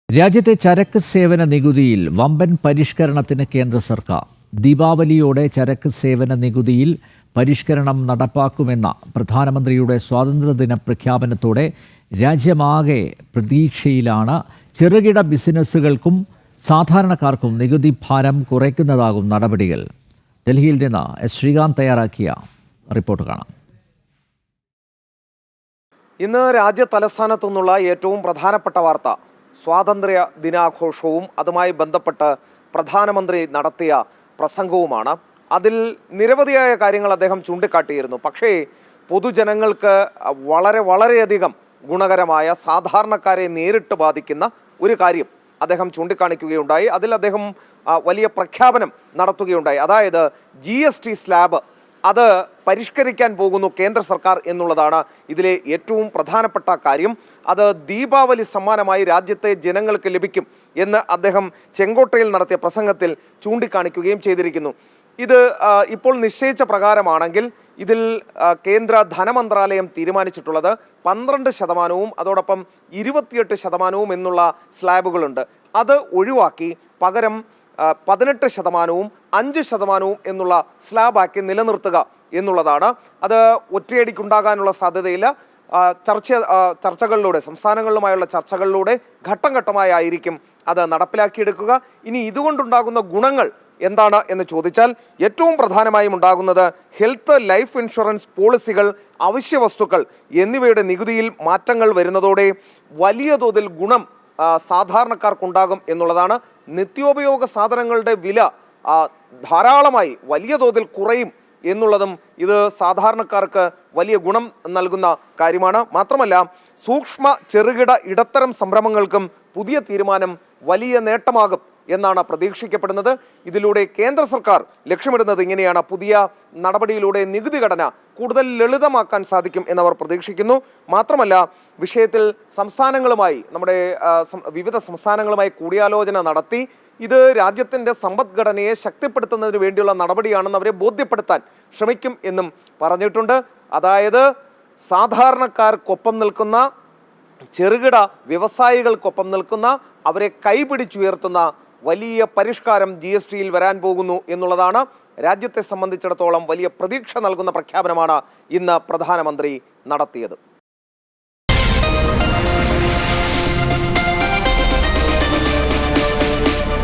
രാജ്യത്തെ ചരക്ക് സേവന നികുതിയിൽ വമ്പൻ പരിഷ്കരണത്തിന് കേന്ദ്ര സർക്കാർ. ദീപാവലിയോടെ ചരക്ക് സേവന നികുതിയിൽ പരിഷ്കരണം നടപ്പാക്കുമെന്ന പ്രധാനമന്ത്രിയുടെ സ്വാതന്ത്ര്യദിന പ്രഖ്യാപനത്തോടെ രാജ്യമാകെ പ്രതീക്ഷയിലാണ്. ചെറുകിട ബിസിനസ്സുകൾക്കും സാധാരണക്കാർക്കും നികുതി ഭാരം കുറയ്ക്കുന്നതാകും നടപടികൾ. ഡൽഹിയിൽ നിന്ന് എസ് ശ്രീകാന്ത് തയ്യാറാക്കിയ റിപ്പോർട്ട് കാണാം. ഇന്ന് രാജ്യ തലസ്ഥാനത്തു നിന്നുള്ള ഏറ്റവും പ്രധാനപ്പെട്ട വാർത്ത സ്വാതന്ത്ര്യ ദിനാഘോഷവും അതുമായി ബന്ധപ്പെട്ട് പ്രധാനമന്ത്രി നടത്തിയ പ്രസംഗവുമാണ്. അതിൽ നിരവധിയായ കാര്യങ്ങൾ അദ്ദേഹം ചൂണ്ടിക്കാട്ടിയിരുന്നു. പക്ഷേ പൊതുജനങ്ങൾക്ക് വളരെയധികം ഗുണകരമായ, സാധാരണക്കാരെ നേരിട്ട് ബാധിക്കുന്ന ഒരു കാര്യം അദ്ദേഹം ചൂണ്ടിക്കാണിക്കുകയുണ്ടായി. അതിൽ അദ്ദേഹം വലിയ പ്രഖ്യാപനം നടത്തുകയുണ്ടായി. അതായത് GST സ്ലാബ് അത് പരിഷ്കരിക്കാൻ പോകുന്നു കേന്ദ്ര സർക്കാർ എന്നുള്ളതാണ് ഇതിലെ ഏറ്റവും പ്രധാനപ്പെട്ട കാര്യം. അത് ദീപാവലി സമ്മാനമായി രാജ്യത്തെ ജനങ്ങൾക്ക് ലഭിക്കും എന്ന് അദ്ദേഹം ചെങ്കോട്ടയിൽ നടത്തിയ പ്രസംഗത്തിൽ ചൂണ്ടിക്കാണിക്കുകയും ചെയ്തിരിക്കുന്നു. ഇത് ഇപ്പോൾ നിശ്ചയിച്ച പ്രകാരമാണെങ്കിൽ ഇതിൽ കേന്ദ്ര ധനമന്ത്രാലയം തീരുമാനിച്ചിട്ടുള്ളത് 12% അതോടൊപ്പം 28% എന്നുള്ള സ്ലാബുകളുണ്ട്. അത് ഒഴിവാക്കി പകരം 18%, 5% എന്നുള്ള സ്ലാബാക്കി നിലനിർത്തുക എന്നുള്ളതാണ്. അത് ഒറ്റയടിക്കുണ്ടാകാനുള്ള സാധ്യതയില്ല. ചർച്ചകളിലൂടെ, സംസ്ഥാനങ്ങളുമായുള്ള ചർച്ചകളിലൂടെ ഘട്ടം ഘട്ടമായിരിക്കും അത് നടപ്പിലാക്കിയെടുക്കുക. ഇനി ഇതുകൊണ്ടുണ്ടാകുന്ന ഗുണങ്ങൾ എന്താണ് എന്ന് ചോദിച്ചാൽ ഏറ്റവും പ്രധാനമായും ഉണ്ടാകുന്നത് ഹെൽത്ത്, ലൈഫ് ഇൻഷുറൻസ് പോളിസികൾ, അവശ്യ വസ്തുക്കൾ എന്നിവയുടെ നികുതിയിൽ മാറ്റങ്ങൾ വരുന്നതോടെ വലിയ തോതിൽ ഗുണം സാധാരണക്കാർക്കുണ്ടാകും എന്നുള്ളതാണ്. നിത്യോപയോഗ സാധനങ്ങളുടെ വില ധാരാളമായി വലിയ തോതിൽ കുറയും എന്നുള്ളതും ഇത് സാധാരണക്കാർക്ക് വലിയ ഗുണം നൽകുന്ന കാര്യമാണ്. മാത്രമല്ല സൂക്ഷ്മ, ചെറുകിട, ഇടത്തരം സംരംഭങ്ങൾക്കും പുതിയ തീരുമാനം വലിയ നേട്ടമാകും എന്നാണ് പ്രതീക്ഷിക്കപ്പെടുന്നത്. ഇതിലൂടെ കേന്ദ്ര സർക്കാർ ലക്ഷ്യമിടുന്നത് ഇങ്ങനെയാണ്: പുതിയ നടപടിയിലൂടെ നികുതി ഘടന കൂടുതൽ ലളിതമാക്കാൻ സാധിക്കും എന്നവർ പ്രതീക്ഷിക്കുന്നു. മാത്രമല്ല വിഷയത്തിൽ സംസ്ഥാനങ്ങളുമായി, നമ്മുടെ വിവിധ സംസ്ഥാനങ്ങളുമായി കൂടിയാലോചന നടത്തി ഇത് രാജ്യത്തിൻ്റെ സമ്പദ്ഘടനയെ ശക്തിപ്പെടുത്തുന്നതിന് വേണ്ടിയുള്ള നടപടിയാണെന്ന് അവരെ ബോധ്യപ്പെടുത്താൻ ശ്രമിക്കും എന്നും പറഞ്ഞിട്ടുണ്ട്. അതായത് സാധാരണക്കാർക്കൊപ്പം നിൽക്കുന്ന, ചെറുകിട വ്യവസായികൾക്കൊപ്പം നിൽക്കുന്ന, അവരെ കൈപിടിച്ചുയർത്തുന്ന വലിയ പരിഷ്കാരം GSTയിൽ വരാൻ പോകുന്നു എന്നുള്ളതാണ്. രാജ്യത്തെ സംബന്ധിച്ചിടത്തോളം വലിയ പ്രതീക്ഷ നൽകുന്ന പ്രഖ്യാപനമാണ് ഇന്ന് പ്രധാനമന്ത്രി നടത്തിയത്.